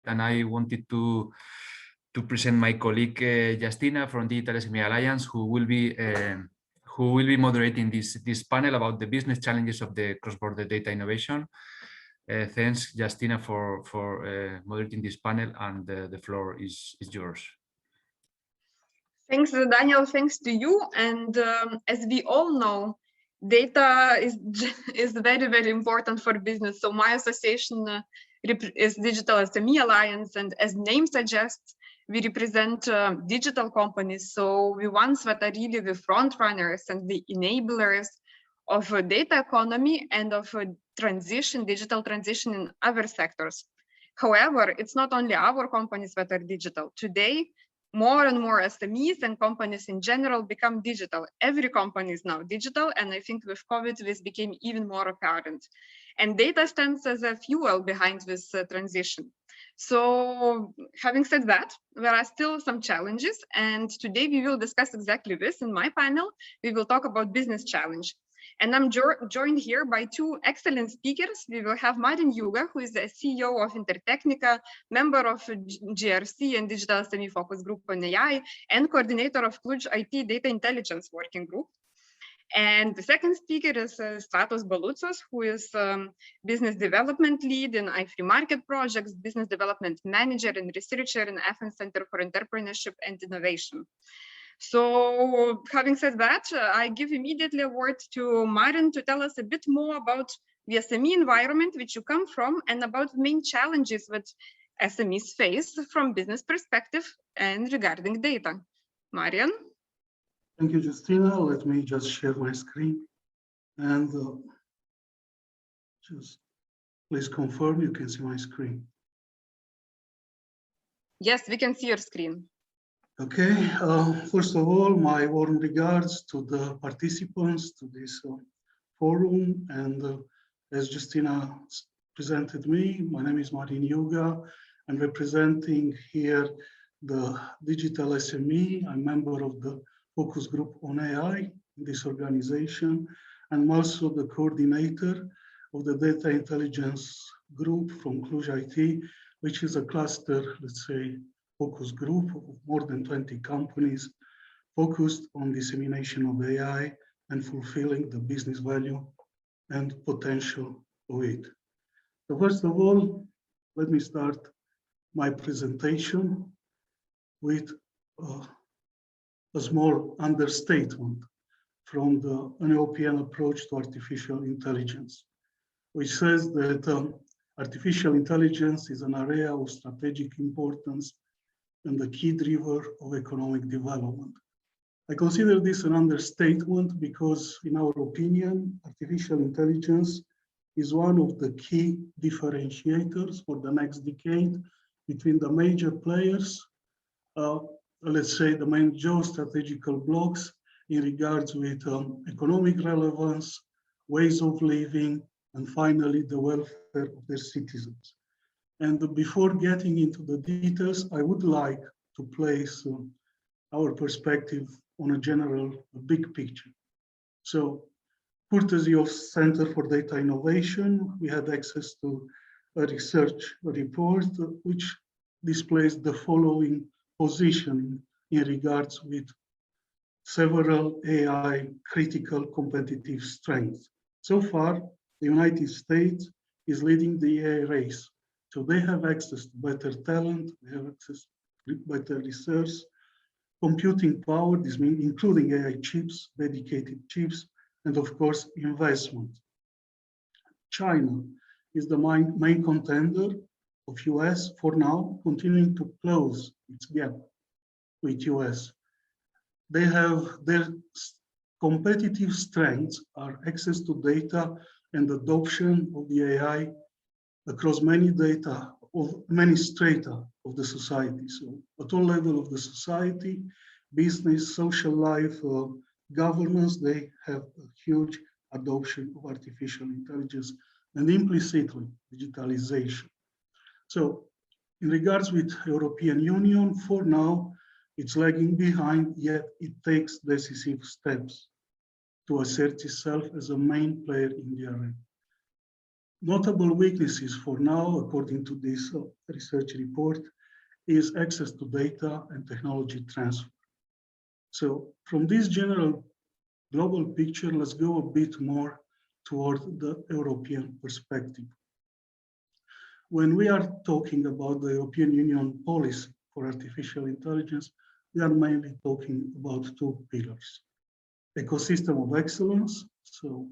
and I wanted to present my colleague Justina from Digital SME Alliance, who will be moderating this panel about the business challenges of the cross-border data innovation. Thanks, Justina, for moderating this panel, and the floor is yours. Thanks, Daniel. Thanks to you. And as we all know, data is very, very important for business. So my association is Digital SME Alliance, and as name suggests, we represent digital companies. So we ones that are really the front runners and the enablers of a data economy and of a digital transition in other sectors. However, it's not only our companies that are digital. Today, more and more SMEs and companies in general become digital. Every company is now digital, and I think with COVID, this became even more apparent. And data stands as a fuel behind this transition. So having said that, there are still some challenges, and today we will discuss exactly this. In my panel, we will talk about business challenge. And I'm joined here by two excellent speakers. We will have Marin Iuga, who is the CEO of Intertechnica, member of GRC and Digital SME Focus Group on AI, and coordinator of Cluj IT Data Intelligence Working Group. And the second speaker is Stratos Baloutsos, who is business development lead in i3 Market projects, business development manager and researcher in Athens Center for Entrepreneurship and Innovation. So having said that, I give immediately a word to Marin to tell us a bit more about the SME environment which you come from and about the main challenges that SMEs face from business perspective and regarding data. Marin? Thank you, Justina. Let me just share my screen and just please confirm you can see my screen. Yes, we can see your screen. Okay, first of all, my warm regards to the participants to this forum. And as Justina presented me, my name is Marin Iuga. I'm representing here the Digital SME. I'm member of the Focus Group on AI in this organization. I'm also the coordinator of the Data Intelligence Group from Cluj IT, which is a cluster, let's say, focus group of more than 20 companies focused on dissemination of AI and fulfilling the business value and potential of it. So first of all, let me start my presentation with a small understatement from the European approach to artificial intelligence, which says that artificial intelligence is an area of strategic importance and the key driver of economic development. I consider this an understatement because, in our opinion, artificial intelligence is one of the key differentiators for the next decade between the major players, let's say the main geostrategical blocks in regards with economic relevance, ways of living, and finally the welfare of their citizens. And before getting into the details, I would like to place our perspective on a general, big picture. So, courtesy of Center for Data Innovation, we had access to a research report which displays the following positioning in regards with several AI critical competitive strengths. So far, the United States is leading the AI race. So they have access to better talent, they have access to better research, computing power, this means including AI chips, dedicated chips, and of course, investment. China is the main contender of US for now, continuing to close its gap with US. They have their competitive strengths are access to data and adoption of the AI across many strata of the society. So at all levels of the society, business, social life, governance, they have a huge adoption of artificial intelligence and implicitly digitalization. So in regards with European Union, for now, it's lagging behind, yet it takes decisive steps to assert itself as a main player in the arena. Notable weaknesses for now, according to this research report, is access to data and technology transfer. So from this general global picture, let's go a bit more toward the European perspective. When we are talking about the European Union policy for artificial intelligence, we are mainly talking about two pillars. Ecosystem of excellence. So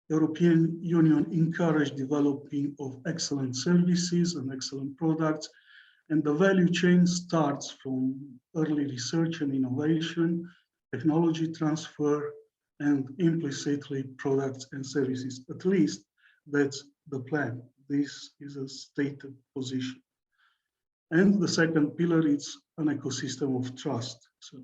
European Union encourage developing of excellent services and excellent products, and the value chain starts from early research and innovation, technology transfer, and implicitly products and services. At least that's the plan. This is a stated position. And the second pillar is an ecosystem of trust. So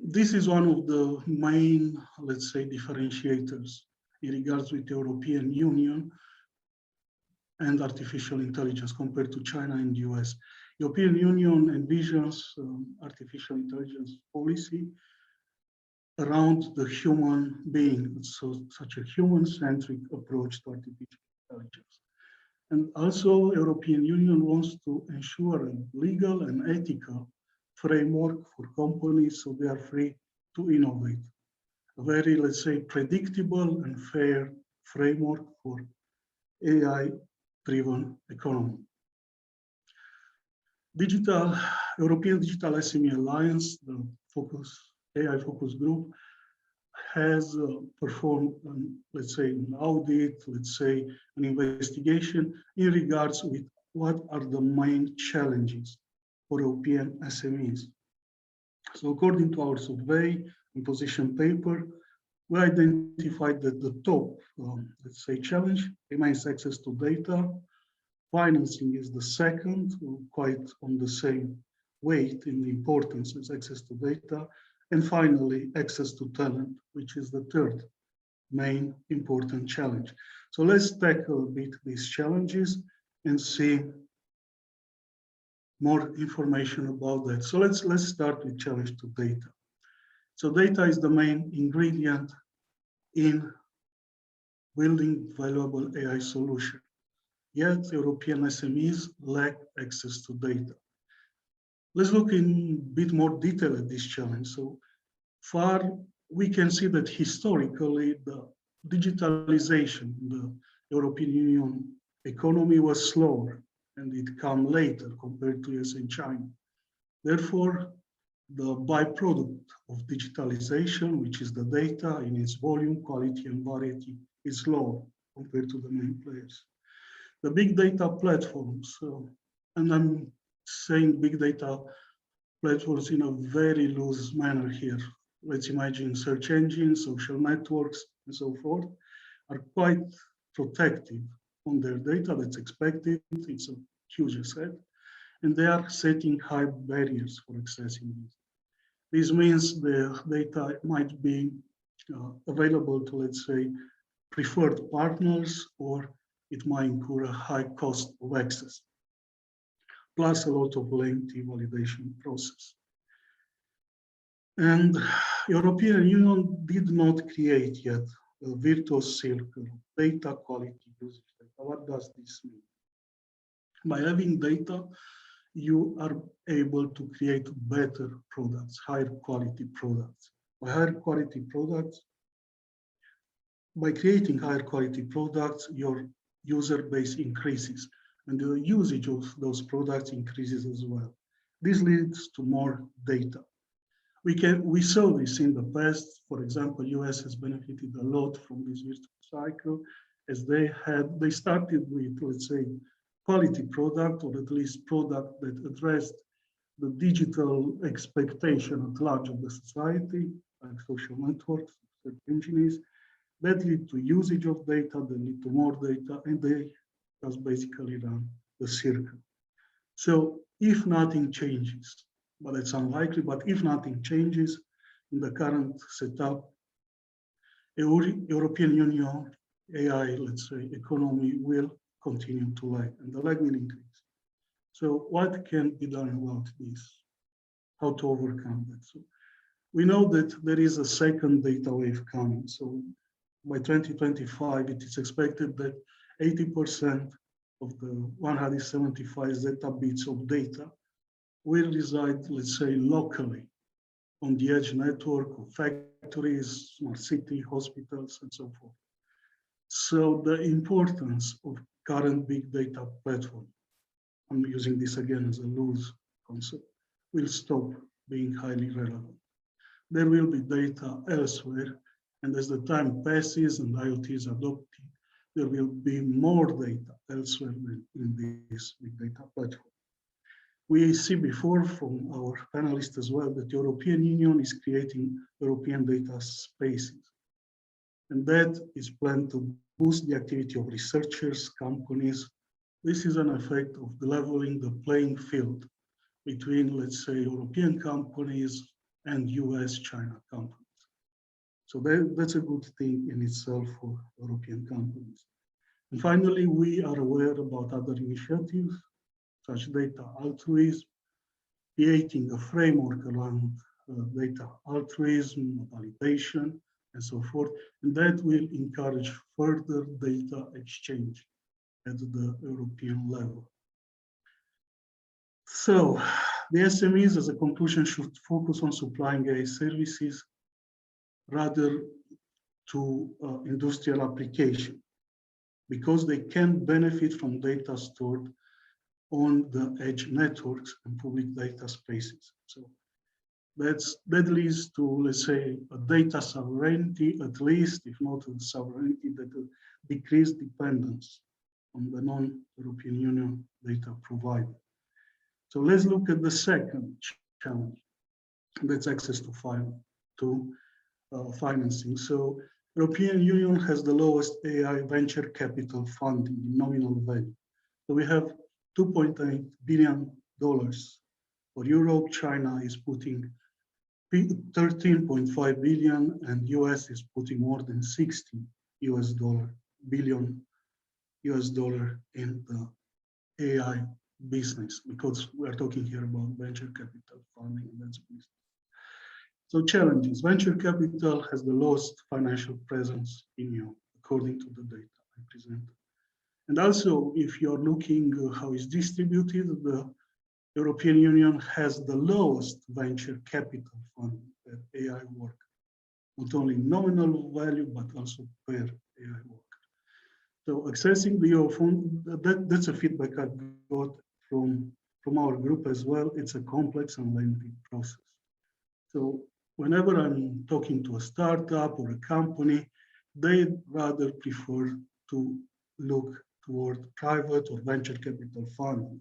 this is one of the main, let's say, differentiators in regards with the European Union and artificial intelligence compared to China and the US. European Union envisions artificial intelligence policy around the human being, so such a human-centric approach to artificial intelligence. And also, European Union wants to ensure a legal and ethical framework for companies so they are free to innovate. A very, let's say, predictable and fair framework for AI-driven economy. European Digital SME Alliance, the AI focus group, has performed, let's say, an audit, let's say, an investigation in regards with what are the main challenges for European SMEs. So according to our survey and position paper, we identified that the top, let's say, challenge remains access to data. Financing is the second, quite on the same weight in the importance as access to data. And finally, access to talent, which is the third main important challenge. So let's tackle a bit these challenges and see more information about that. So let's start with challenge to data. So data is the main ingredient in building valuable AI solution. Yet European SMEs lack access to data. Let's look in a bit more detail at this challenge. So far, we can see that historically, the digitalization in the European Union economy was slower, and it came later compared to US and China. Therefore, the byproduct of digitalization, which is the data in its volume, quality, and variety, is lower compared to the main players. The big data platforms, and I'm saying big data platforms in a very loose manner here. Let's imagine search engines, social networks, and so forth, are quite protective on their data. That's expected. It's a huge asset. And they are setting high barriers for accessing this. This means the data might be available to, let's say, preferred partners, or it might incur a high cost of access, plus a lot of lengthy validation process. And European Union did not create yet a virtuous circle of data quality usage data. What does this mean? By having data, you are able to create better products, higher quality products. By creating higher quality products, your user base increases and the usage of those products increases as well. This leads to more data. We saw this in the past. For example, US has benefited a lot from this virtuous cycle, as they started with, let's say, quality product, or at least product that addressed the digital expectation at large of the society, like social networks, search engines, that lead to usage of data, that lead to more data, and they just basically run the circle. So if nothing changes, but it's unlikely, but if nothing changes in the current setup, European Union AI, let's say, economy will continue to lag, and the lag will increase. So what can be done about this? How to overcome that? So we know that there is a second data wave coming. So by 2025, it is expected that 80% of the 175 zettabytes of data will reside, let's say, locally on the edge network of factories, smart city, hospitals, and so forth. So the importance of current big data platform, I'm using this again as a loose concept, will stop being highly relevant. There will be data elsewhere, and as the time passes and IoT is adopted, there will be more data elsewhere than in this big data platform. We see before from our panelists as well that the European Union is creating European data spaces. And that is planned to boost the activity of researchers, companies. This is an effect of leveling the playing field between, let's say, European companies and US, China companies. So that's a good thing in itself for European companies. And finally, we are aware about other initiatives, such data altruism, creating a framework around data altruism, monetisation, and so forth. And that will encourage further data exchange at the European level. So the SMEs, as a conclusion, should focus on supplying AI services rather to industrial application, because they can benefit from data stored on the edge networks and public data spaces. So that leads to, let's say, a data sovereignty, at least, if not a sovereignty, that will decrease dependence on the non-European Union data provider. So let's look at the second challenge, that's access to financing. So European Union has the lowest AI venture capital funding in nominal value. So we have $2.8 billion for Europe. China is putting 13.5 billion, and US is putting more than 60 billion US dollar in the AI business, because we are talking here about venture capital funding, and that's business. So challenges: venture capital has the lowest financial presence in Europe, according to the data I presented. And also, if you're looking how it's distributed, the European Union has the lowest venture capital fund per AI work, not only nominal value, but also per AI work. So accessing the EU fund, that's a feedback I got from our group as well. It's a complex and lengthy process. So whenever I'm talking to a startup or a company, they rather prefer to look toward private or venture capital funding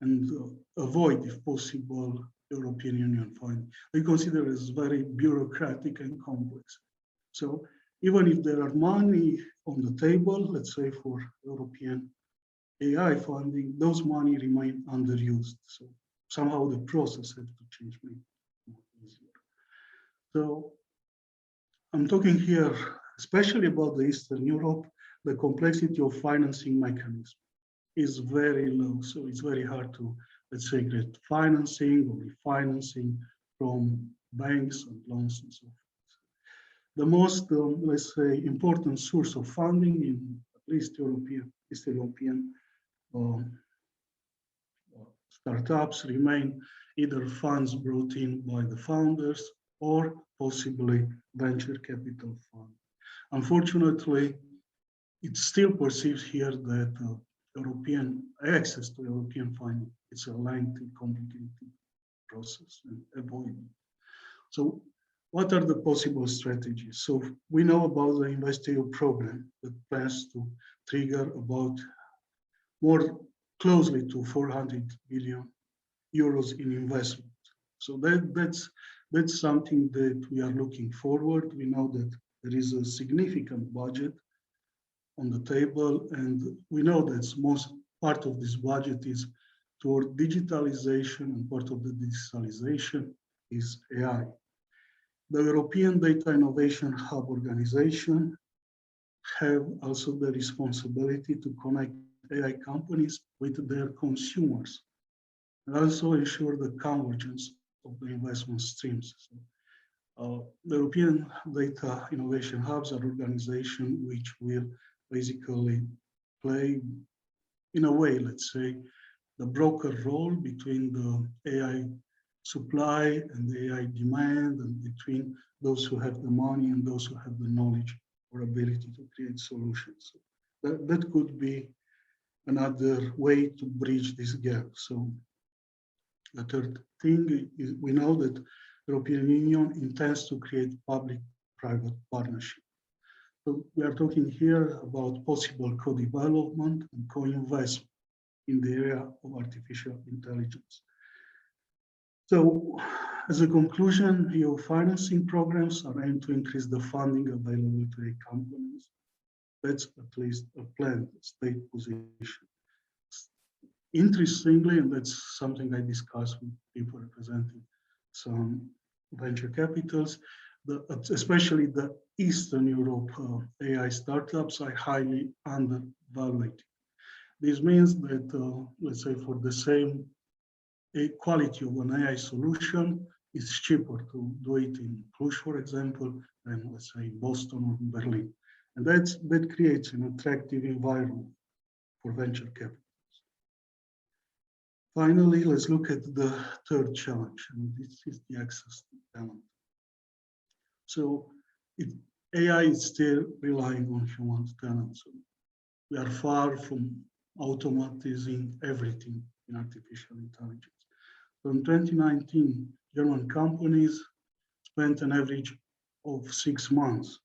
and avoid, if possible, European Union funding. They consider it as very bureaucratic and complex. So even if there are money on the table, let's say for European AI funding, those money remain underused. So somehow the process has to change, maybe more easier. So I'm talking here especially about the Eastern Europe. The complexity of financing mechanism is very low. So it's very hard to, let's say, get financing or refinancing from banks and loans and so forth. The most, let's say, important source of funding in at least Eastern European startups remain either funds brought in by the founders or possibly venture capital fund. Unfortunately, it's still perceived here that European access to European funding is a lengthy, complicated process and avoidable. So what are the possible strategies? So we know about the InvestEU program that plans to trigger about more closely to 400 billion euros in investment. So that's something that we are looking forward. We know that there is a significant budget on the table, and we know that most part of this budget is toward digitalization, and part of the digitalization is AI. The European Data Innovation Hub organization have also the responsibility to connect AI companies with their consumers, and also ensure the convergence of the investment streams. So The European Data Innovation Hubs are organizations which will basically play, in a way, let's say, the broker role between the AI supply and the AI demand, and between those who have the money and those who have the knowledge or ability to create solutions. So that could be another way to bridge this gap. So the third thing is we know that the European Union intends to create public-private partnership. So we are talking here about possible co-development and co-investment in the area of artificial intelligence. So as a conclusion, EU financing programs are aimed to increase the funding available to companies. That's at least a planned state position. Interestingly, and that's something I discussed with people representing some venture capitals, especially the Eastern Europe AI startups are highly undervalued. This means that, let's say, for the same quality of an AI solution, it's cheaper to do it in Cluj, for example, than, let's say, Boston or Berlin. And that creates an attractive environment for venture capital. Finally, let's look at the third challenge, and this is the access to talent. So AI is still relying on human talent. So we are far from automatizing everything in artificial intelligence. So in 2019, German companies spent an average of 6 months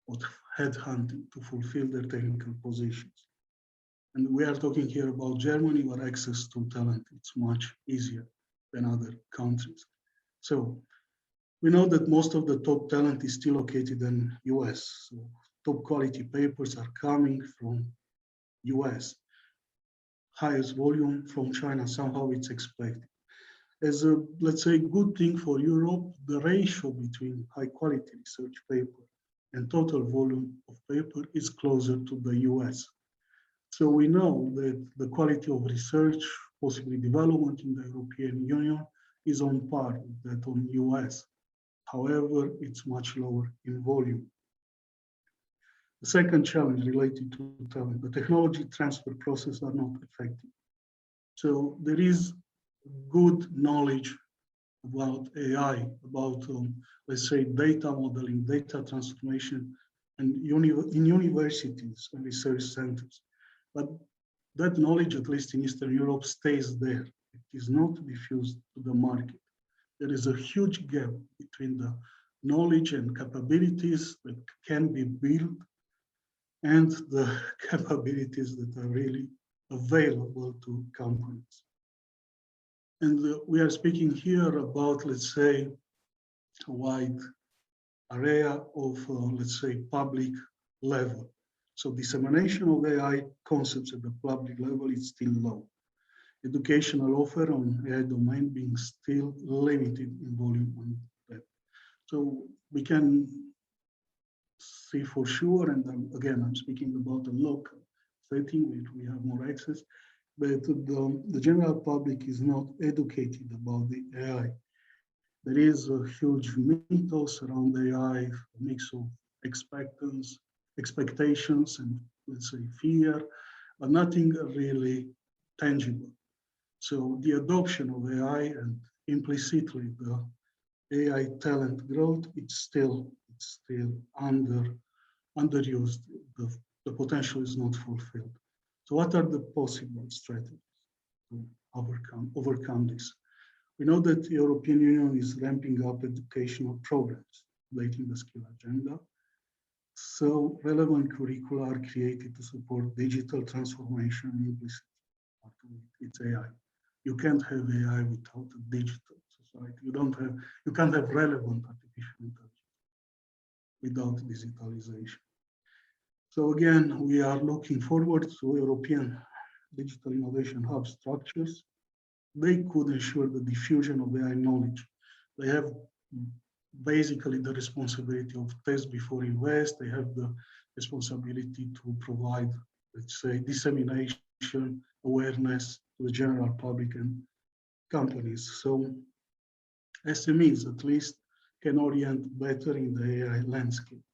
of headhunting to fulfill their technical positions. And we are talking here about Germany, where access to talent is much easier than other countries. So we know that most of the top talent is still located in US. So top quality papers are coming from US. Highest volume from China, somehow it's expected. As a, let's say, good thing for Europe, the ratio between high quality research paper and total volume of paper is closer to the US. So we know that the quality of research, possibly development in the European Union, is on par with that on US. However, it's much lower in volume. The second challenge related to talent, the technology transfer process are not effective. So there is good knowledge about AI, about, let's say, data modeling, data transformation, and in universities and research centers. But that knowledge, at least in Eastern Europe, stays there. It is not diffused to the market. There is a huge gap between the knowledge and capabilities that can be built and the capabilities that are really available to companies. And we are speaking here about, let's say, a wide area of, let's say, public level. So dissemination of AI concepts at the public level is still low. Educational offer on AI domain being still limited in volume and depth. So we can see for sure, and again, I'm speaking about a local setting where we have more access, but the general public is not educated about the AI. There is a huge mythos around AI, a mix of expectations and, let's say, fear, but nothing really tangible. So the adoption of AI and implicitly the AI talent growth, it's still underused. The potential is not fulfilled. So what are the possible strategies to overcome this? We know that the European Union is ramping up educational programs relating the skill agenda. So relevant curricula are created to support digital transformation and implicit. It's AI. You can't have AI without a digital society. You can't have relevant artificial intelligence without digitalization. So again, we are looking forward to European digital innovation hub structures. They could ensure the diffusion of AI knowledge. They have basically the responsibility of test before invest. They have the responsibility to provide, let's say, dissemination, awareness to the general public and companies. So SMEs, at least, can orient better in the AI landscape.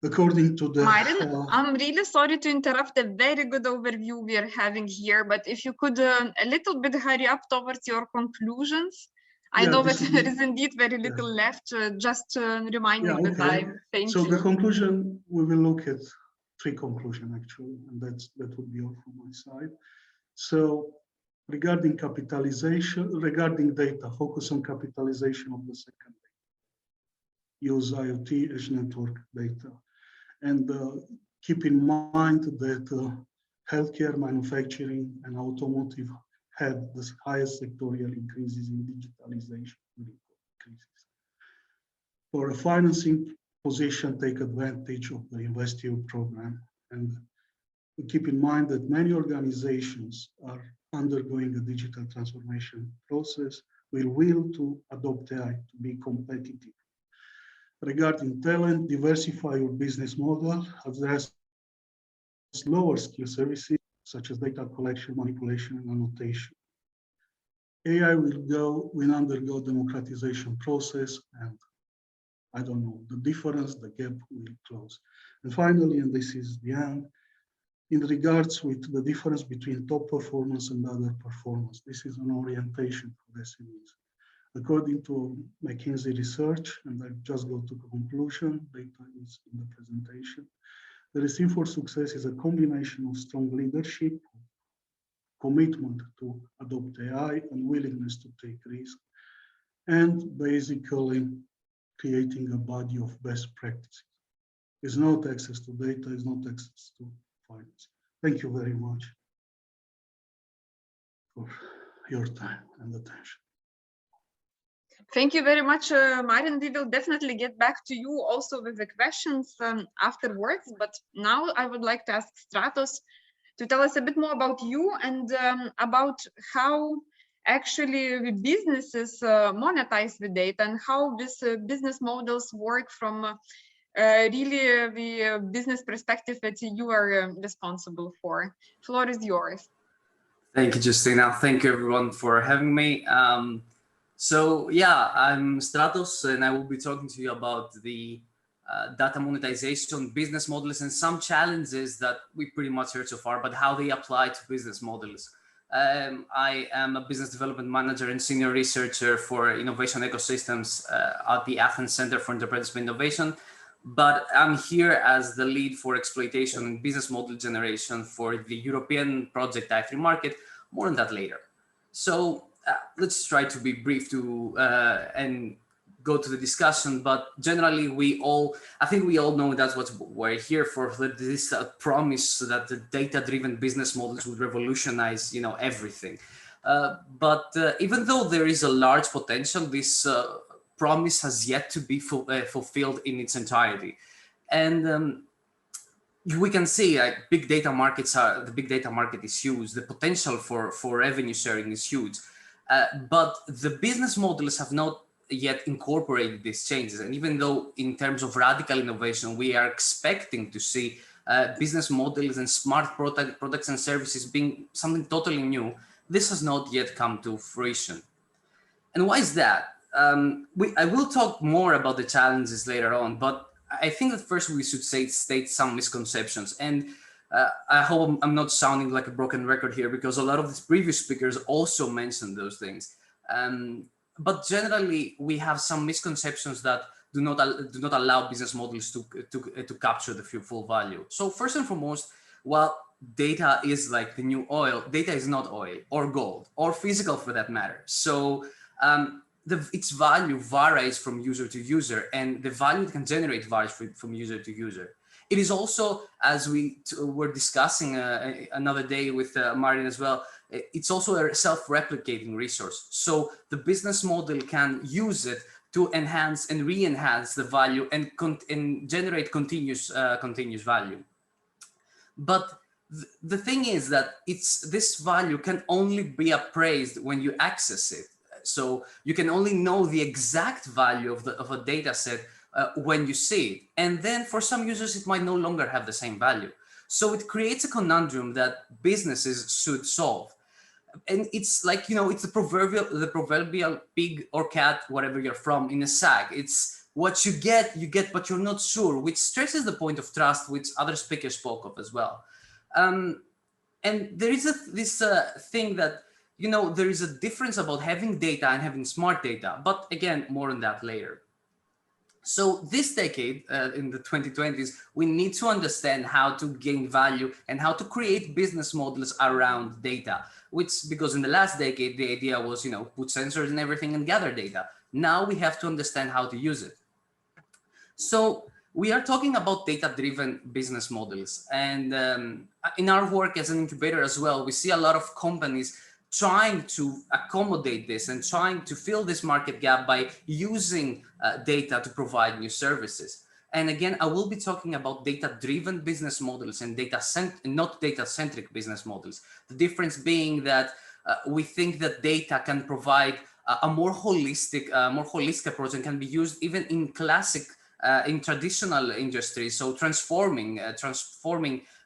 According to the... Marin, I'm really sorry to interrupt a very good overview we are having here, but if you could a little bit hurry up towards your conclusions. I know that there is indeed very little left, just reminding the time. Thank you. So the conclusion, we will look at 3 conclusions actually, and that would be all from my side. So regarding capitalization, regarding data, focus on capitalization of the second data. Use IoT edge network data. And keep in mind that healthcare, manufacturing, and automotive had the highest sectorial increases in digitalization during crisis. For a financing position, take advantage of the InvestEU program, and keep in mind that many organizations are undergoing a digital transformation process with will to adopt AI to be competitive. Regarding talent, diversify your business model, address lower skill services such as data collection, manipulation, and annotation. AI will undergo democratization process, and I don't know, the difference, the gap will close. And finally, and this is the end, in regards with the difference between top performance and other performance, this is an orientation for the SMEs. According to McKinsey research, and I just go to conclusion, data is in the presentation, the recipe for success is a combination of strong leadership, commitment to adopt AI, and willingness to take risks, and basically creating a body of best practices. It's not access to data, it's not access to finance. Thank you very much for your time and attention. Thank you very much, Marin. We will definitely get back to you also with the questions afterwards. But now I would like to ask Stratos to tell us a bit more about you and about how actually the businesses monetize the data and how these business models work from really the business perspective that you are responsible for. Floor is yours. Thank you, Justina. Thank you, everyone, for having me. So yeah, I'm Stratos, and I will be talking to you about the data monetization, business models, and some challenges that we pretty much heard so far, but how they apply to business models. I am a business development manager and senior researcher for innovation ecosystems at the Athens Center for Entrepreneurship and Innovation, but I'm here as the lead for exploitation and business model generation for the European project i3 market. More on that later. So let's try to be brief to and go to the discussion, but generally I think we all know that's what we're here for, this promise that the data-driven business models would revolutionize, everything. But even though there is a large potential, this promise has yet to be fulfilled in its entirety. And we can see the big data market is huge. The potential for revenue sharing is huge. But the business models have not yet incorporated these changes. And even though in terms of radical innovation, we are expecting to see business models and smart products and services being something totally new, this has not yet come to fruition. And why is that? I will talk more about the challenges later on, but I think that first we should state some misconceptions. And I hope I'm not sounding like a broken record here, because a lot of the previous speakers also mentioned those things. But generally, we have some misconceptions that do not allow business models to capture the full value. So first and foremost, while data is like the new oil, data is not oil or gold or physical for that matter. So its value varies from user to user, and the value it can generate varies from user to user. It is also, as we were discussing another day with Marin as well, it's also a self-replicating resource. So the business model can use it to enhance and re-enhance the value and generate continuous value. But the thing is that this value can only be appraised when you access it. So you can only know the exact value of a data set when you see it. And then for some users, it might no longer have the same value. So it creates a conundrum that businesses should solve. And it's like, you know, it's the proverbial pig or cat, whatever you're from, in a sack. It's what you get, but you're not sure, which stresses the point of trust, which other speakers spoke of as well. And there is this thing that, you know, there is a difference about having data and having smart data, but again, more on that later. So this decade, in the 2020s, we need to understand how to gain value and how to create business models around data, which, because in the last decade, the idea was, you know, put sensors and everything and gather data. Now we have to understand how to use it. So we are talking about data-driven business models. And in our work as an incubator as well, we see a lot of companies trying to accommodate this and trying to fill this market gap by using data to provide new services. And again, I will be talking about data-driven business models and not data-centric business models. The difference being that we think that data can provide a more holistic approach and can be used even in classic, in traditional industries. So transforming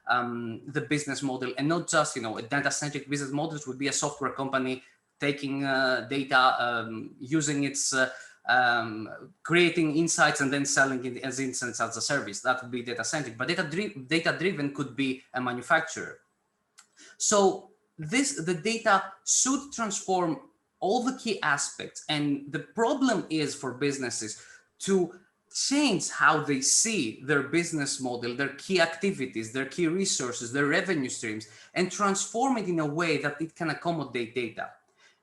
the business model, and not just, you know, a data-centric business models would be a software company taking data, using its, creating insights and then selling it as insights as a service. That would be data-centric, but data-driven could be a manufacturer. So the data should transform all the key aspects, and the problem is for businesses to change how they see their business model, their key activities, their key resources, their revenue streams, and transform it in a way that it can accommodate data.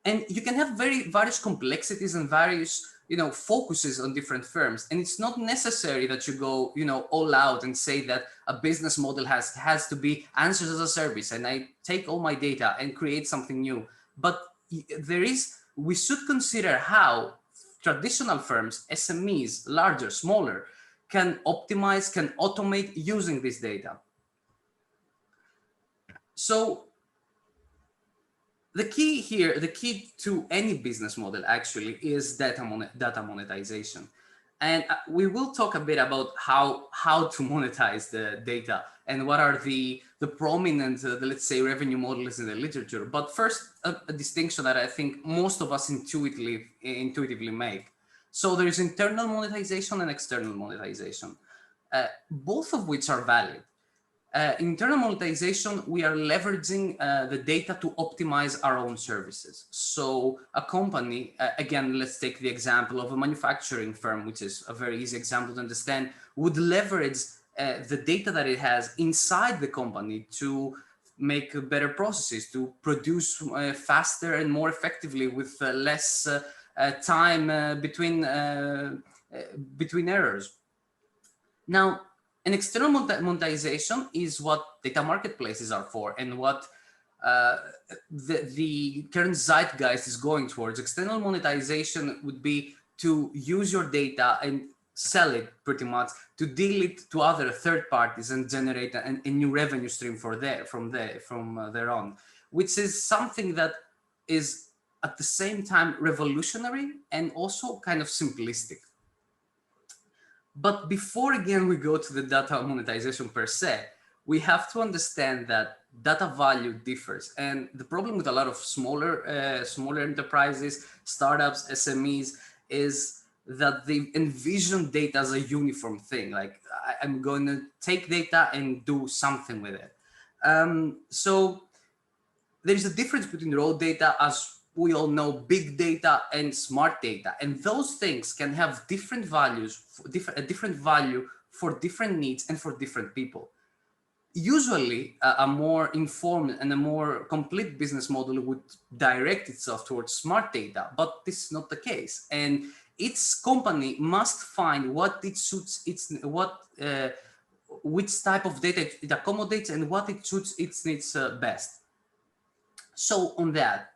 And you can have various complexities and various, you know, focuses on different firms. And it's not necessary that you go, you know, all out and say that a business model has to be answers as a service, and I take all my data and create something new. But we should consider how traditional firms, SMEs, larger, smaller, can optimize, can automate using this data. So the key here, the key to any business model actually is data monetization. And we will talk a bit about how to monetize the data and what are the prominent, let's say, revenue models in the literature. But first, a distinction that I think most of us intuitively make. So there is internal monetization and external monetization, both of which are valid. Internal monetization, we are leveraging the data to optimize our own services. So a company, again, let's take the example of a manufacturing firm, which is a very easy example to understand, would leverage the data that it has inside the company to make better processes, to produce faster and more effectively with less time between errors. Now, an external monetization is what data marketplaces are for, and what the current zeitgeist is going towards. External monetization would be to use your data and sell it, pretty much, to deal it to other third parties and generate a new revenue stream from there on, which is something that is at the same time revolutionary and also kind of simplistic. But before, again, we go to the data monetization per se, we have to understand that data value differs. And the problem with a lot of smaller enterprises, startups, SMEs, is that they envision data as a uniform thing. Like, I'm going to take data and do something with it. So there's a difference between raw data, as we all know, big data and smart data, and those things can have different values, a different value for different needs and for different people. Usually, a more informed and a more complete business model would direct itself towards smart data, but this is not the case. And each company must find what it suits which type of data it accommodates and what it suits its needs best. So on that,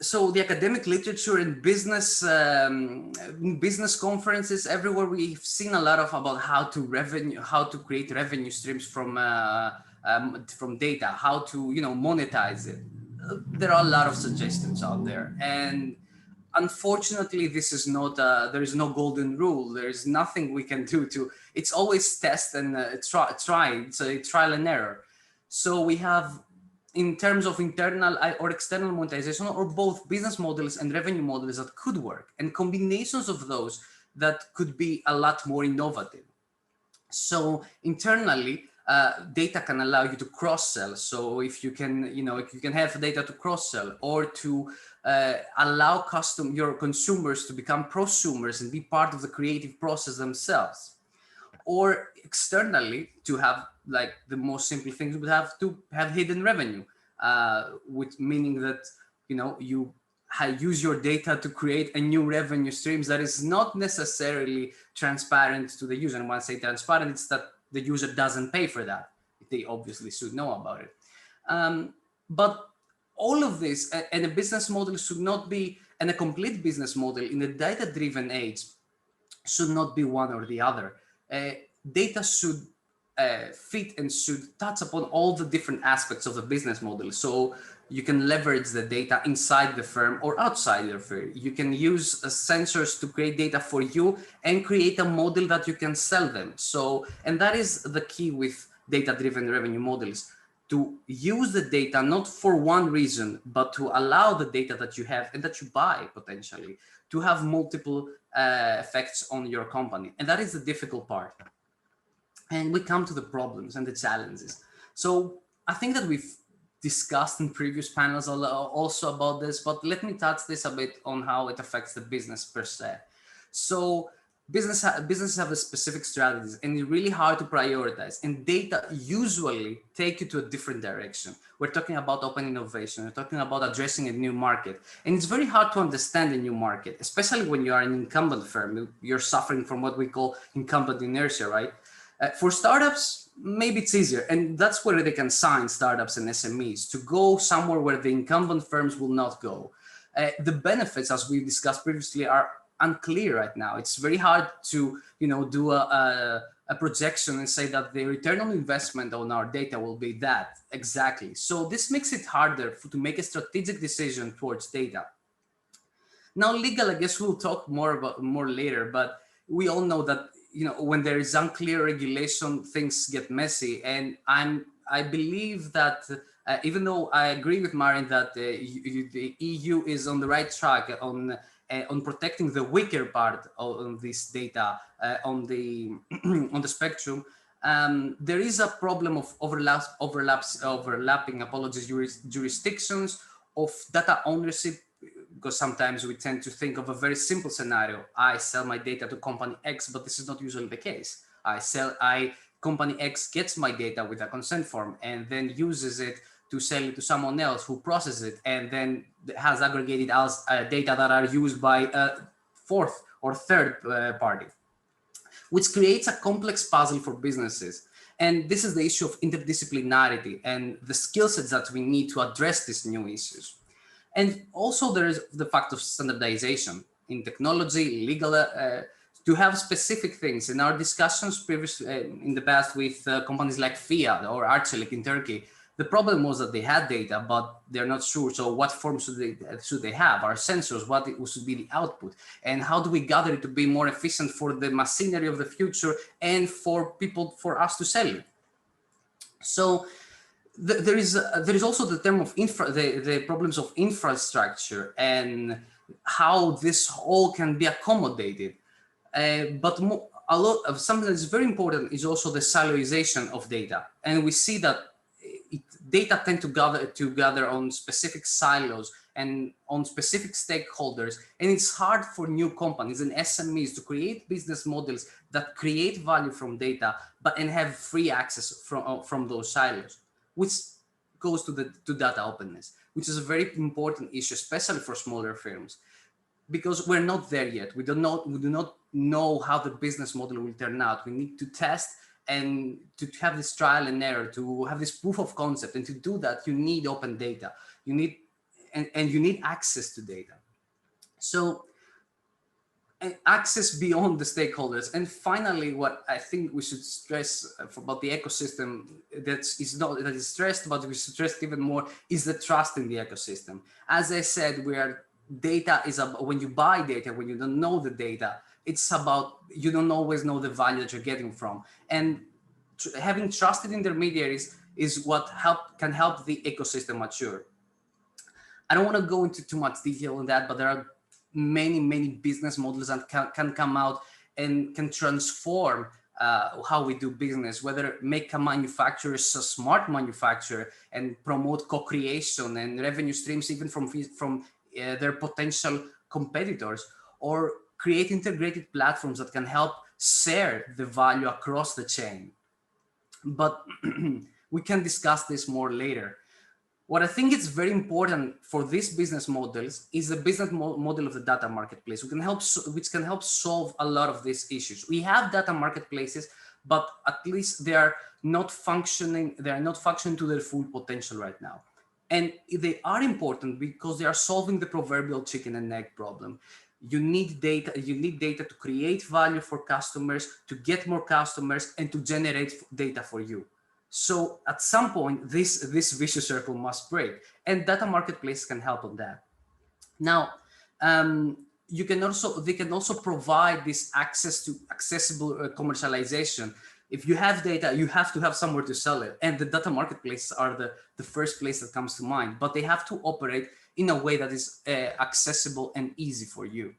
so the academic literature and business conferences everywhere, we've seen a lot about how to create revenue streams from data, how to monetize it. There are a lot of suggestions out there, and unfortunately, this is not there is no golden rule. There is nothing we can do to. It's always test and try. It's a trial and error. So we have in terms of internal or external monetization, or both business models and revenue models that could work, and combinations of those that could be a lot more innovative. So internally, data can allow you to cross-sell. So if you can, if you can have data to cross-sell, or to allow your consumers to become prosumers and be part of the creative process themselves. Or externally, to have, like, the most simple things, would have to have hidden revenue, with meaning that you use your data to create a new revenue streams that is not necessarily transparent to the user. And when I say transparent, it's that the user doesn't pay for that. They obviously should know about it. But all of this, and a business model should not be, and a complete business model in a data-driven age should not be one or the other. Data should fit and should touch upon all the different aspects of the business model. So you can leverage the data inside the firm or outside the firm. You can use sensors to create data for you and create a model that you can sell them. So, and that is the key with data-driven revenue models, to use the data not for one reason, but to allow the data that you have and that you buy potentially to have multiple effects on your company. And that is the difficult part. And we come to the problems and the challenges. So I think that we've discussed in previous panels also about this, but let me touch this a bit on how it affects the business per se. So businesses have a specific strategies, and it's really hard to prioritize, and data usually take you to a different direction. We're talking about open innovation, we're talking about addressing a new market, and it's very hard to understand a new market, especially when you are an incumbent firm. You're suffering from what we call incumbent inertia, right? For startups, maybe it's easier, and that's where they can sign, startups and SMEs, to go somewhere where the incumbent firms will not go. The benefits, as we discussed previously, are unclear right now. It's very hard to do a projection and say that the return on investment on our data will be that exactly. So this makes it harder to make a strategic decision towards data. Now, legal, I guess we'll talk more later, but we all know that when there is unclear regulation, things get messy. And I believe that even though I agree with Marin that the EU is on the right track on protecting the weaker part of this data on the on the spectrum, there is a problem of overlapping jurisdictions of data ownership, because sometimes we tend to think of a very simple scenario. I sell my data to company X, but this is not usually the case. Company X gets my data with a consent form and then uses it to sell it to someone else who processes it and then has aggregated as data that are used by a fourth or third party, which creates a complex puzzle for businesses. And this is the issue of interdisciplinarity and the skill sets that we need to address these new issues. And also there is the fact of standardization in technology, legal, to have specific things. In our discussions previously in the past with companies like Fiat or Arçelik in Turkey, the problem was that they had data, but they're not sure. So what form should they have? Our sensors, what should be the output? And how do we gather it to be more efficient for the machinery of the future and for us to sell it? So there is also the term of the problems of infrastructure and how this all can be accommodated. But something that's very important is also the siloization of data. And we see that data tend to gather on specific silos and on specific stakeholders. And it's hard for new companies and SMEs to create business models that create value from data, and have free access from those silos, which goes to data openness, which is a very important issue, especially for smaller firms, because we're not there yet. We do not know how the business model will turn out. We need to test and to have this trial and error, to have this proof of concept. And to do that, you need open data. You need access to data. So access beyond the stakeholders. And finally, what I think we should stress about the ecosystem that is stressed, but we should stress even more, is the trust in the ecosystem. As I said, data is about, when you buy data, when you don't know the data, it's about, you don't always know the value that you're getting from. And having trusted intermediaries is what can help the ecosystem mature. I don't want to go into too much detail on that, but there are many business models that can come out and can transform how we do business, whether make a manufacturer a smart manufacturer and promote co-creation and revenue streams even from their potential competitors, or create integrated platforms that can help share the value across the chain. But we can discuss this more later. What I think is very important for these business models is the business model of the data marketplace, which can help solve a lot of these issues. We have data marketplaces, but at least they are not functioning. They are not functioning to their full potential right now. And they are important because they are solving the proverbial chicken and egg problem. You need data. You need data to create value for customers, to get more customers, and to generate data for you. So at some point, this vicious circle must break, and data marketplace can help on that. Now, they can also provide this access to accessible commercialization. If you have data, you have to have somewhere to sell it, and the data marketplaces are the first place that comes to mind. But they have to operate in a way that is accessible and easy for you.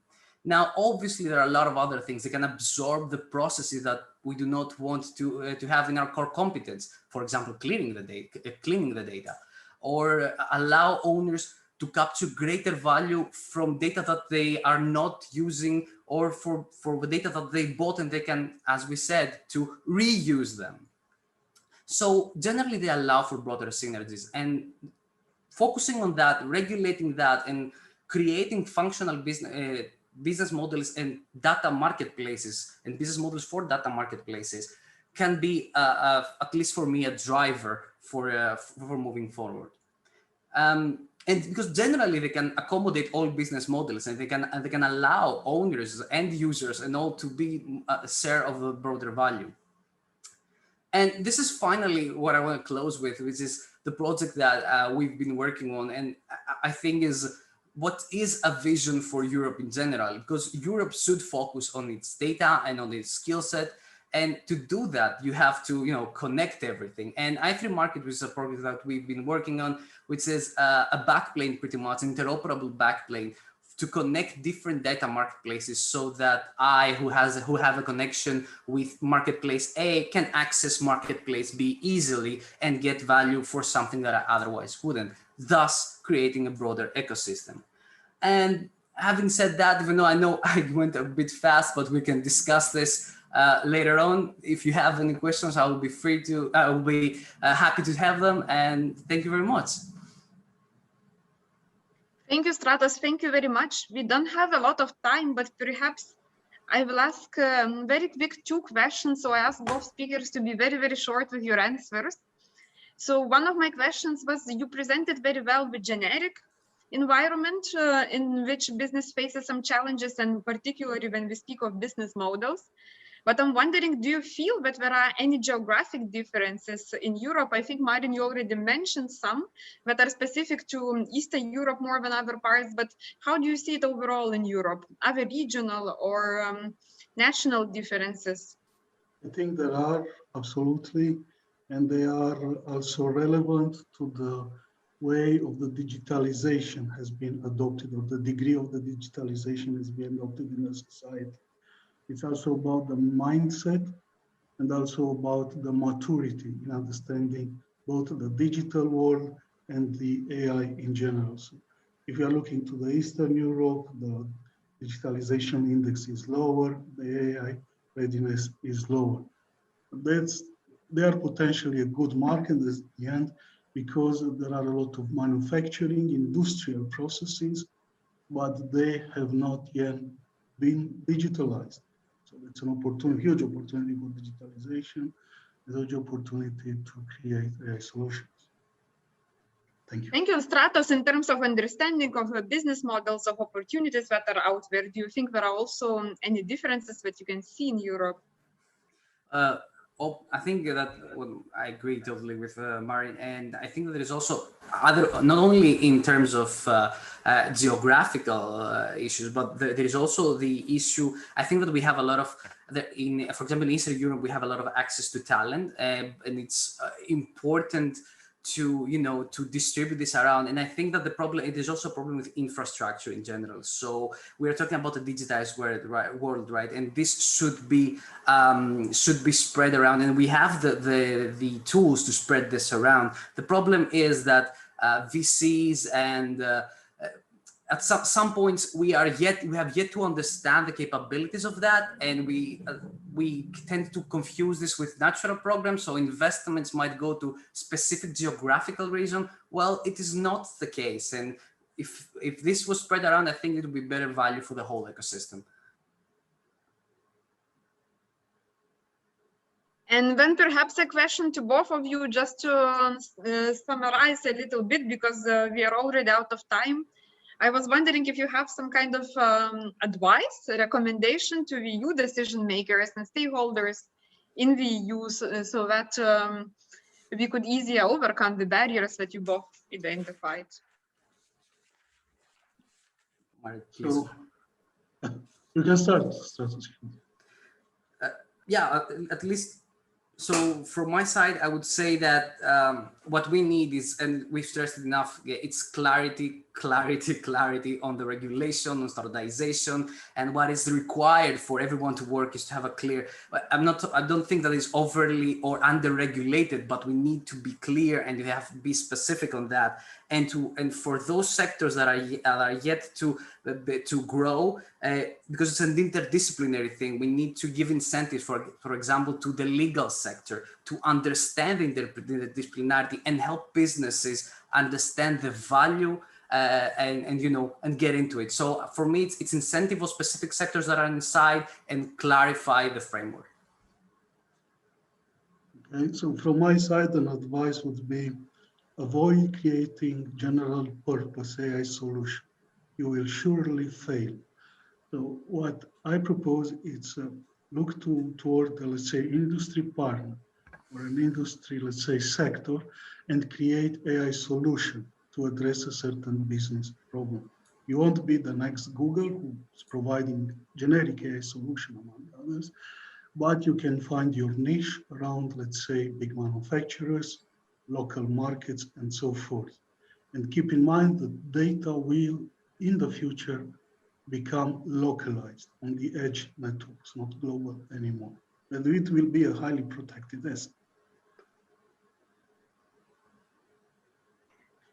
Now, obviously, there are a lot of other things. They can absorb the processes that we do not want to have in our core competence. For example, cleaning the data, or allow owners to capture greater value from data that they are not using, or for the data that they bought, and they can, as we said, to reuse them. So generally, they allow for broader synergies, and focusing on that, regulating that, and creating functional business models and data marketplaces and business models for data marketplaces can be, at least for me, a driver for moving forward. And because generally they can accommodate all business models, and they can allow owners, end users, and all to be a share of the broader value. And this is finally what I want to close with, which is the project that we've been working on, and I think is what is a vision for Europe in general, because Europe should focus on its data and on its skill set. And to do that, you have to, connect everything. And i3 Market, which is a project that we've been working on, which is a backplane, pretty much interoperable backplane, to connect different data marketplaces, so that who have a connection with marketplace A can access marketplace B easily and get value for something that I otherwise wouldn't, thus creating a broader ecosystem. And having said that, even though I know I went a bit fast, but we can discuss this later on. If you have any questions, I will be happy to have them. And thank you very much. Thank you, Stratos. Thank you very much. We don't have a lot of time, but perhaps I will ask very quick 2 questions. So I ask both speakers to be very short with your answers. So one of my questions was, you presented very well with generic environment in which business faces some challenges, and particularly when we speak of business models. But I'm wondering, do you feel that there are any geographic differences in Europe? I think, Marin, you already mentioned some that are specific to Eastern Europe more than other parts, but how do you see it overall in Europe? Are there regional or national differences? I think there are, absolutely, and they are also relevant to the way of the digitalization has been adopted, or the degree of the digitalization has been adopted in a society. It's also about the mindset, and also about the maturity in understanding both the digital world and the AI in general. So if you are looking to the Eastern Europe, the digitalization index is lower, the AI readiness is lower. They are potentially a good market at the end, because there are a lot of manufacturing, industrial processes, but they have not yet been digitalized. So it's an opportunity, huge opportunity for digitalization, a huge opportunity to create AI solutions. Thank you. Thank you, Stratos. In terms of understanding of the business models, of opportunities that are out there, do you think there are also any differences that you can see in Europe? I think that I agree totally with Marin, and I think that there is also not only in terms of geographical issues, but there is also the issue. I think that we have a lot of for example, in Eastern Europe, we have a lot of access to talent, and it's important to, you know, to distribute this around. And I think that the problem, it is also a problem with infrastructure in general. So we are talking about a digitized world, right? And this should be spread around, and we have the tools to spread this around. The problem is that VCs and at some points we have yet to understand the capabilities of that, and we tend to confuse this with natural programs. So investments might go to specific geographical region. Well, it is not the case, and if this was spread around, I think it would be better value for the whole ecosystem. And then perhaps a question to both of you, just to summarize a little bit, because we are already out of time. I was wondering if you have some kind of advice, recommendation to the EU decision makers and stakeholders in the EU, so that we could easier overcome the barriers that you both identified. So, you can start, Stratos. Yeah, at least. So from my side, I would say that what we need is, and we've stressed it enough, it's clarity on the regulation, on standardization, and what is required for everyone to work is to have a clear, I don't think that it's overly or under-regulated, but we need to be clear and you have to be specific on that. And for those sectors that are yet to grow, because it's an interdisciplinary thing, we need to give incentives, for example, to the legal sector to understand the interdisciplinarity and help businesses understand the value and get into it. So for me, it's incentive for specific sectors that are inside and clarify the framework. Okay, so from my side, an advice would be avoid creating general purpose AI solution. You will surely fail. So what I propose is look toward the, let's say, industry partner or an industry, let's say, sector, and create AI solution to address a certain business problem. You won't be the next Google who's providing generic AI solution among others, but you can find your niche around, let's say, big manufacturers, local markets, and so forth. And keep in mind that data will, in the future, become localized on the edge networks, not global anymore. And it will be a highly protected asset.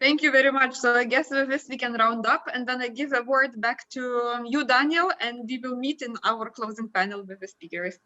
Thank you very much. So I guess with this we can round up, and then I give a word back to you, Daniel, and we will meet in our closing panel with the speakers.